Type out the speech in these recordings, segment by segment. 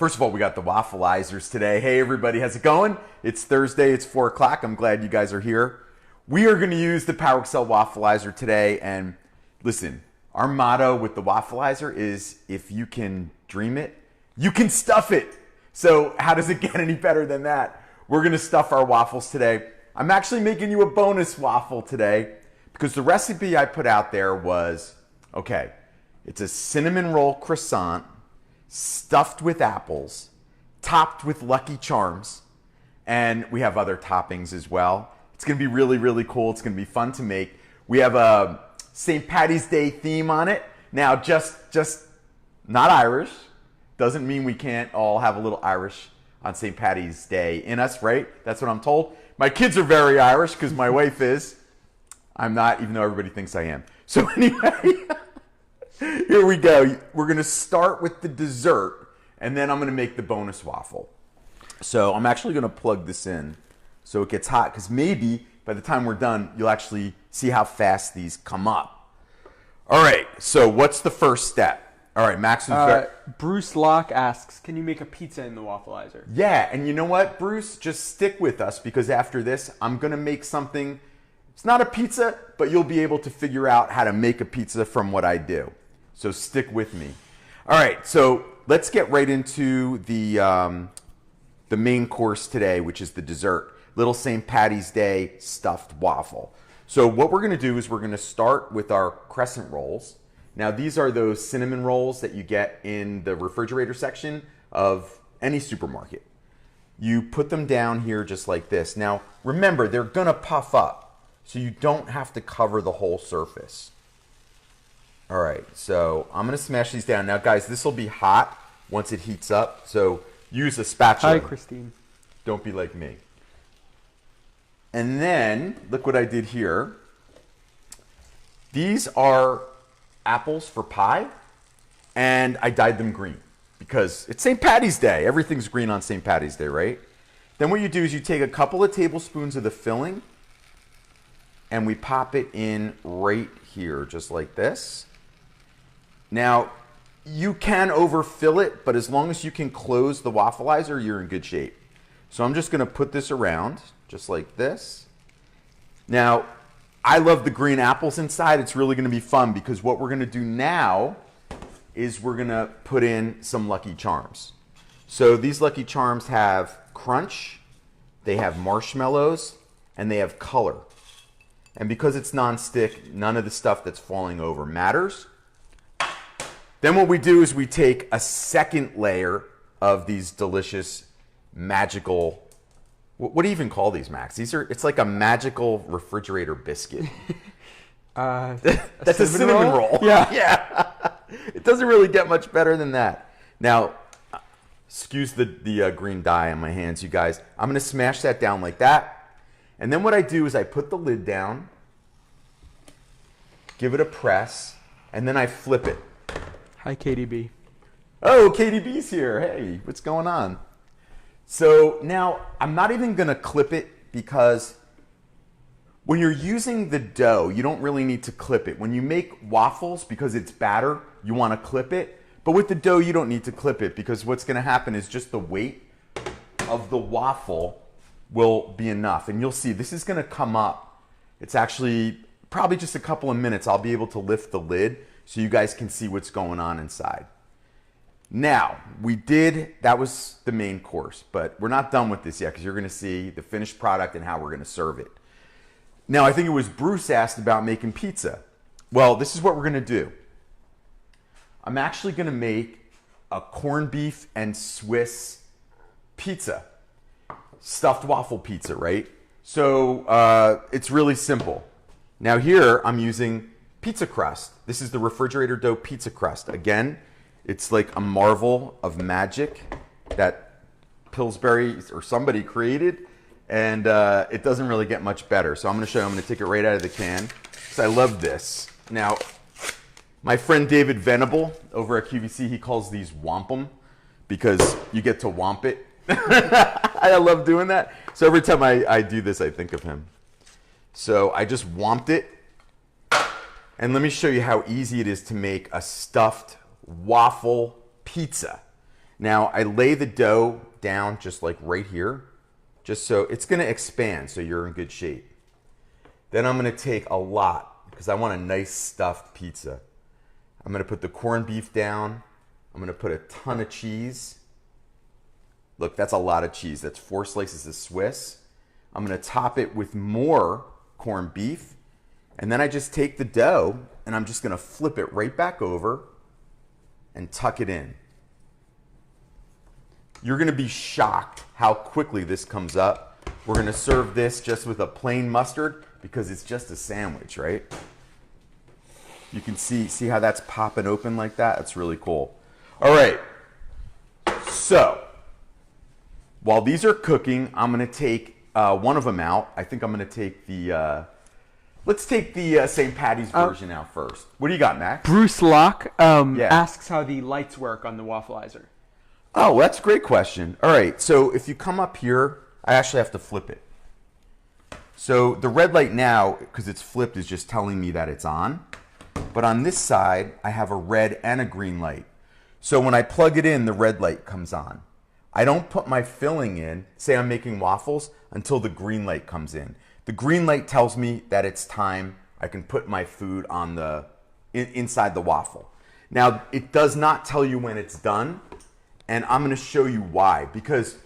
First of all, we got the Waffleizers today. Hey everybody, how's it going? It's Thursday, it's 4 o'clock. I'm glad you guys are here. We are gonna use the PowerXL Waffleizer today, and listen, our motto with the Waffleizer is if you can dream it, you can stuff it. So how does it get any better than that? We're gonna stuff our waffles today. I'm actually making you a bonus waffle today because the recipe I put out there was, okay, it's a cinnamon roll croissant stuffed with apples, topped with Lucky Charms, and we have other toppings as well. It's gonna be really, really cool. It's gonna be fun to make. We have a St. Patty's Day theme on it. Now, just not Irish. Doesn't mean we can't all have a little Irish on St. Patty's Day in us, right? That's what I'm told. My kids are very Irish because my wife is. I'm not, even though everybody thinks I am. So anyway, here we go. We're gonna start with the dessert, and then I'm gonna make the bonus waffle. So I'm actually gonna plug this in so it gets hot, because maybe by the time we're done, you'll actually see how fast these come up. All right, so what's the first step? All right, Max is Bruce Locke asks, can you make a pizza in the Waffleizer? Yeah, and you know what, Bruce? Just stick with us, because after this, I'm gonna make something. It's not a pizza, but you'll be able to figure out how to make a pizza from what I do. So stick with me. All right, so let's get right into the main course today, which is the dessert. Little St. Patty's Day stuffed waffle. So what we're gonna do is we're gonna start with our crescent rolls. Now these are those cinnamon rolls that you get in the refrigerator section of any supermarket. You put them down here just like this. Now remember, they're gonna puff up, so you don't have to cover the whole surface. All right, so I'm gonna smash these down. Now guys, this will be hot once it heats up, so use a spatula. Hi, Christine. Don't be like me. And then, look what I did here. These are apples for pie, and I dyed them green because it's St. Patty's Day. Everything's green on St. Patty's Day, right? Then what you do is you take a couple of tablespoons of the filling, and we pop it in right here, just like this. Now, you can overfill it, but as long as you can close the Waffleizer, you're in good shape. So I'm just gonna put this around, just like this. Now, I love the green apples inside. It's really gonna be fun because what we're gonna do now is we're gonna put in some Lucky Charms. So these Lucky Charms have crunch, they have marshmallows, and they have color. And because it's non-stick, none of the stuff that's falling over matters. Then what we do is we take a second layer of these delicious, magical, what do you even call these, Max? It's like a magical refrigerator biscuit. That's a cinnamon roll. Yeah. Yeah. It doesn't really get much better than that. Now, excuse the green dye on my hands, you guys. I'm gonna smash that down like that. And then what I do is I put the lid down, give it a press, and then I flip it. Hi, KDB. Oh, KDB's here. Hey, what's going on? So now I'm not even gonna clip it because when you're using the dough, you don't really need to clip it. When you make waffles, because it's batter, you wanna clip it. But with the dough, you don't need to clip it because what's gonna happen is just the weight of the waffle will be enough. And you'll see, this is gonna come up. It's actually probably just a couple of minutes. I'll be able to lift the lid so you guys can see what's going on inside. Now, that was the main course, but we're not done with this yet because you're gonna see the finished product and how we're gonna serve it. Now, I think it was Bruce asked about making pizza. Well, this is what we're gonna do. I'm actually gonna make a corned beef and Swiss pizza. Stuffed waffle pizza, right? So it's really simple. Now here, I'm using pizza crust. This is the refrigerator dough pizza crust. Again, it's like a marvel of magic that Pillsbury or somebody created, and it doesn't really get much better. So I'm gonna show you, I'm gonna take it right out of the can, because I love this. Now, my friend David Venable over at QVC, he calls these wampum, because you get to womp it. I love doing that. So every time I do this, I think of him. So I just womped it. And let me show you how easy it is to make a stuffed waffle pizza. Now I lay the dough down just like right here, just so it's gonna expand so you're in good shape. Then I'm gonna take a lot because I want a nice stuffed pizza. I'm gonna put the corned beef down. I'm gonna put a ton of cheese. Look, that's a lot of cheese. That's 4 slices of Swiss. I'm gonna top it with more corned beef. And then I just take the dough and I'm just gonna flip it right back over and tuck it in. You're gonna be shocked how quickly this comes up. We're gonna serve this just with a plain mustard because it's just a sandwich, right? You can see how that's popping open like that? That's really cool. All right, so while these are cooking, I'm gonna take one of them out. I think I'm gonna take the, let's take the St. Patty's version out first. What do you got, Max? Bruce Locke asks how the lights work on the waffleizer. Oh, that's a great question. All right, so if you come up here, I actually have to flip it. So the red light now, because it's flipped, is just telling me that it's on. But on this side, I have a red and a green light. So when I plug it in, the red light comes on. I don't put my filling in, say I'm making waffles, until the green light comes in. The green light tells me that it's time. I can put my food on the inside the waffle. Now, it does not tell you when it's done, and I'm gonna show you why. Because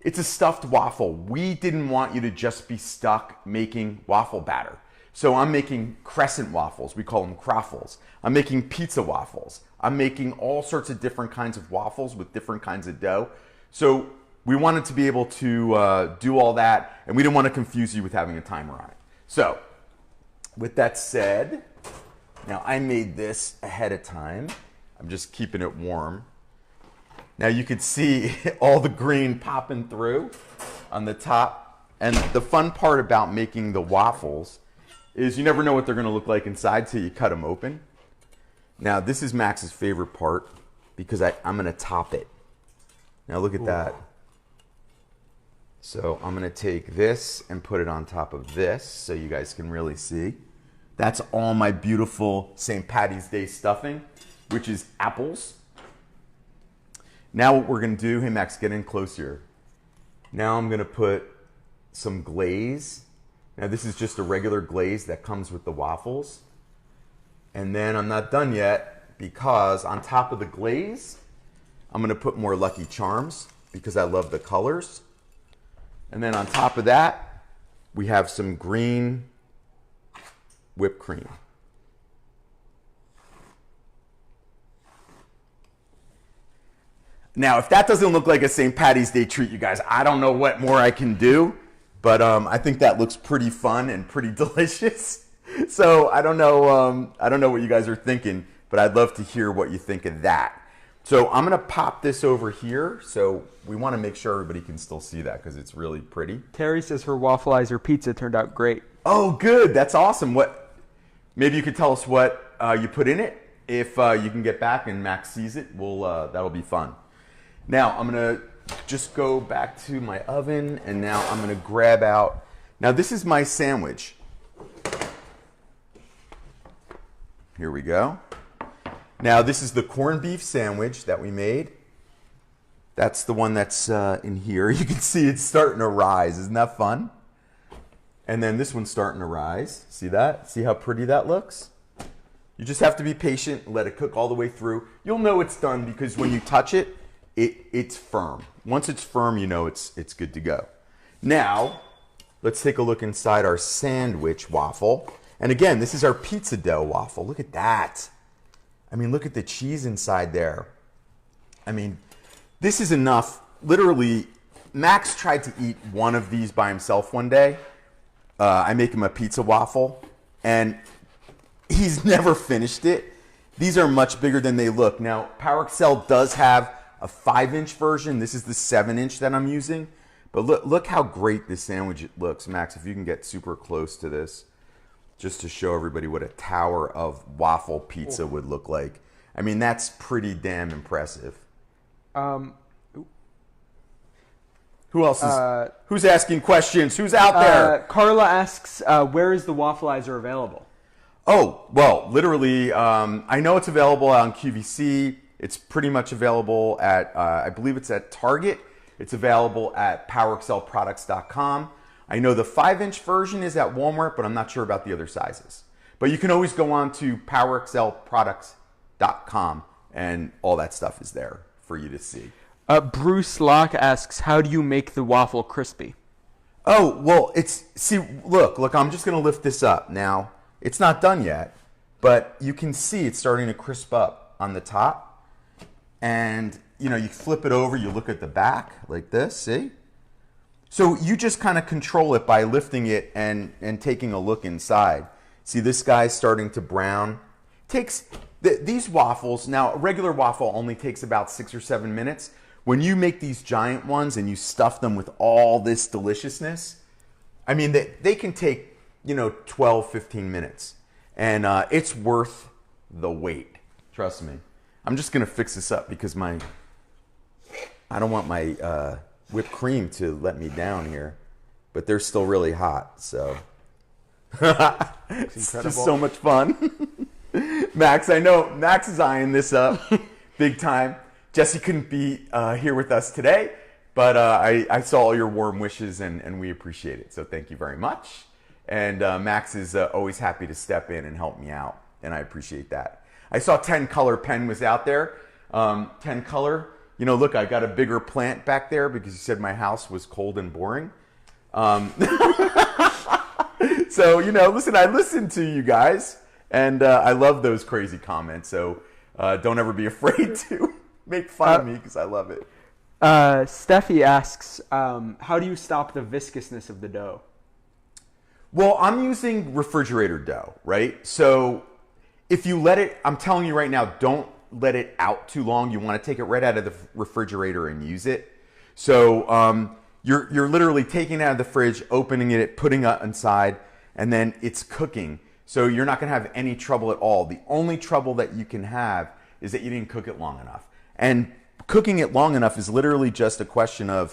it's a stuffed waffle. We didn't want you to just be stuck making waffle batter. So I'm making crescent waffles. We call them croffles. I'm making pizza waffles. I'm making all sorts of different kinds of waffles with different kinds of dough. So we wanted to be able to do all that, and we didn't want to confuse you with having a timer on it. So with that said, now I made this ahead of time. I'm just keeping it warm. Now you can see all the green popping through on the top. And the fun part about making the waffles is you never know what they're going to look like inside till you cut them open. Now this is Max's favorite part because I'm going to top it. Now look at that. So I'm going to take this and put it on top of this so you guys can really see. That's all my beautiful St. Patty's Day stuffing, which is apples. Now what we're going to do, hey Max, get in closer. Now I'm going to put some glaze. Now this is just a regular glaze that comes with the waffles. And then I'm not done yet because on top of the glaze, I'm going to put more Lucky Charms because I love the colors. And then on top of that, we have some green whipped cream. Now, if that doesn't look like a St. Patty's Day treat, you guys, I don't know what more I can do, but I think that looks pretty fun and pretty delicious. So I don't know what you guys are thinking, but I'd love to hear what you think of that. So I'm gonna pop this over here. So we want to make sure everybody can still see that because it's really pretty. Terry says her waffleizer pizza turned out great. Oh, good. That's awesome. Maybe you could tell us what you put in it. If you can get back and Max sees it, that'll be fun. Now I'm gonna just go back to my oven and now I'm gonna grab out. Now this is my sandwich. Here we go. Now this is the corned beef sandwich that we made. That's the one that's in here. You can see it's starting to rise. Isn't that fun? And then this one's starting to rise. See that? See how pretty that looks? You just have to be patient and let it cook all the way through. You'll know it's done because when you touch it, it's firm. Once it's firm, you know it's good to go. Now, let's take a look inside our sandwich waffle. And again, this is our pizza dough waffle. Look at that. I mean, look at the cheese inside there. I mean, this is enough. Literally, Max tried to eat one of these by himself one day. I make him a pizza waffle, and he's never finished it. These are much bigger than they look. Now, PowerXL does have a 5-inch version. This is the 7-inch that I'm using. But look how great this sandwich looks. Max, if you can get super close to this, just to show everybody what a tower of waffle pizza would look like. I mean, that's pretty damn impressive. Who else is, who's asking questions? Who's out there? Carla asks, where is the waffleizer available? Oh, well, literally, I know it's available on QVC. It's pretty much available at, I believe it's at Target. It's available at PowerXLProducts.com. I know the 5-inch version is at Walmart, but I'm not sure about the other sizes. But you can always go on to PowerXLProducts.com, and all that stuff is there for you to see. Bruce Locke asks, how do you make the waffle crispy? Oh, well, look, I'm just going to lift this up. Now, it's not done yet, but you can see it's starting to crisp up on the top. And, you flip it over, you look at the back like this, see? So you just kind of control it by lifting it and taking a look inside. See, this guy's starting to brown. These waffles, now a regular waffle only takes about 6 or 7 minutes. When you make these giant ones and you stuff them with all this deliciousness, I mean, they can take, 12, 15 minutes. And it's worth the wait. Trust me. I'm just going to fix this up because I don't want my whipped cream to let me down here. But they're still really hot, so. It's just so much fun. Max, I know Max is eyeing this up big time. Jesse couldn't be here with us today, but I saw all your warm wishes and we appreciate it. So thank you very much. And Max is always happy to step in and help me out, and I appreciate that. I saw 10 Color pen was out there. 10 Color, look, I got a bigger plant back there because you said my house was cold and boring. So, listen, I listen to you guys, and I love those crazy comments. So don't ever be afraid to make fun of me because I love it. Steffi asks, how do you stop the viscousness of the dough? Well, I'm using refrigerator dough, right? So if you let it, I'm telling you right now, don't let it out too long. You want to take it right out of the refrigerator and use it. So you're literally taking it out of the fridge, opening it, putting it inside, and then it's cooking. So you're not going to have any trouble at all. The only trouble that you can have is that you didn't cook it long enough. And cooking it long enough is literally just a question of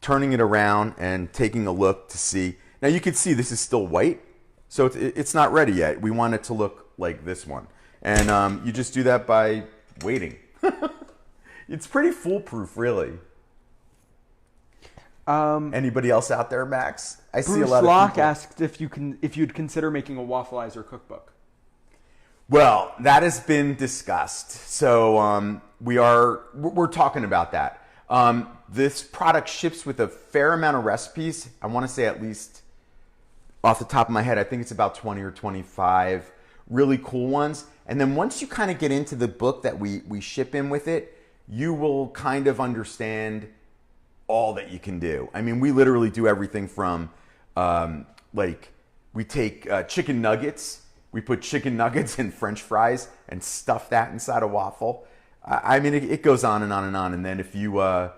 turning it around and taking a look to see. Now you can see this is still white, so it's not ready yet. We want it to look like this one. And you just do that by waiting. It's pretty foolproof, really. Anybody else out there, Max? I see a lot of people. Bruce Locke asked if you'd consider making a waffleizer cookbook. Well, that has been discussed. So we're talking about that. This product ships with a fair amount of recipes. I want to say at least off the top of my head, I think it's about 20 or 25 really cool ones. And then once you kind of get into the book that we ship in with it, you will kind of understand all that you can do. I mean, we literally do everything from we take chicken nuggets, we put chicken nuggets in French fries and stuff that inside a waffle. I mean, it goes on and on and on. And then if you, I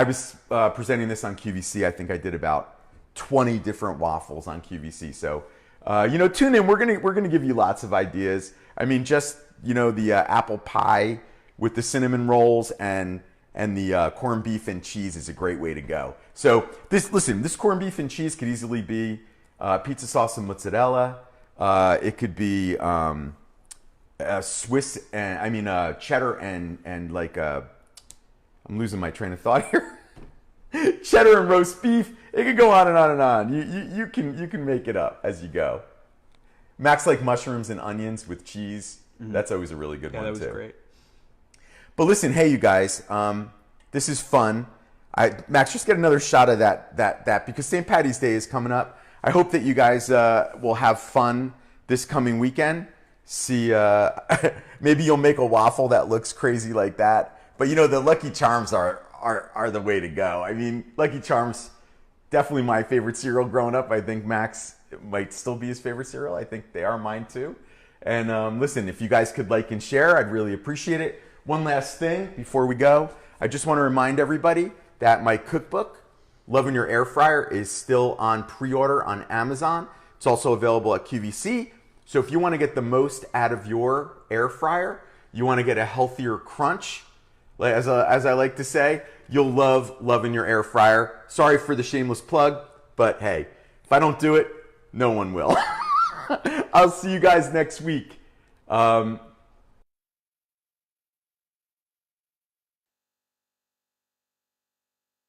was presenting this on QVC. I think I did about 20 different waffles on QVC. So, tune in. We're gonna give you lots of ideas. I mean, just the apple pie with the cinnamon rolls and the corned beef and cheese is a great way to go. So this corned beef and cheese could easily be pizza sauce and mozzarella. It could be Swiss and cheddar and like I'm losing my train of thought here. Cheddar and roast beef. It could go on and on and on. You can make it up as you go. Max like mushrooms and onions with cheese. Mm-hmm. That's always a really good one too. Yeah, that was great. But listen, hey, you guys, this is fun. Max, just get another shot of that because St. Paddy's Day is coming up. I hope that you guys will have fun this coming weekend. See, maybe you'll make a waffle that looks crazy like that. But the Lucky Charms are the way to go. I mean, Lucky Charms, definitely my favorite cereal growing up. I think Max might still be his favorite cereal. I think they are mine too. And listen, if you guys could like and share, I'd really appreciate it. One last thing before we go, I just want to remind everybody that my cookbook, Loving Your Air Fryer, is still on pre-order on Amazon. It's also available at QVC. So if you want to get the most out of your air fryer, you want to get a healthier crunch, as I like to say, you'll love Loving Your Air Fryer. Sorry for the shameless plug, but hey, if I don't do it, no one will. I'll see you guys next week.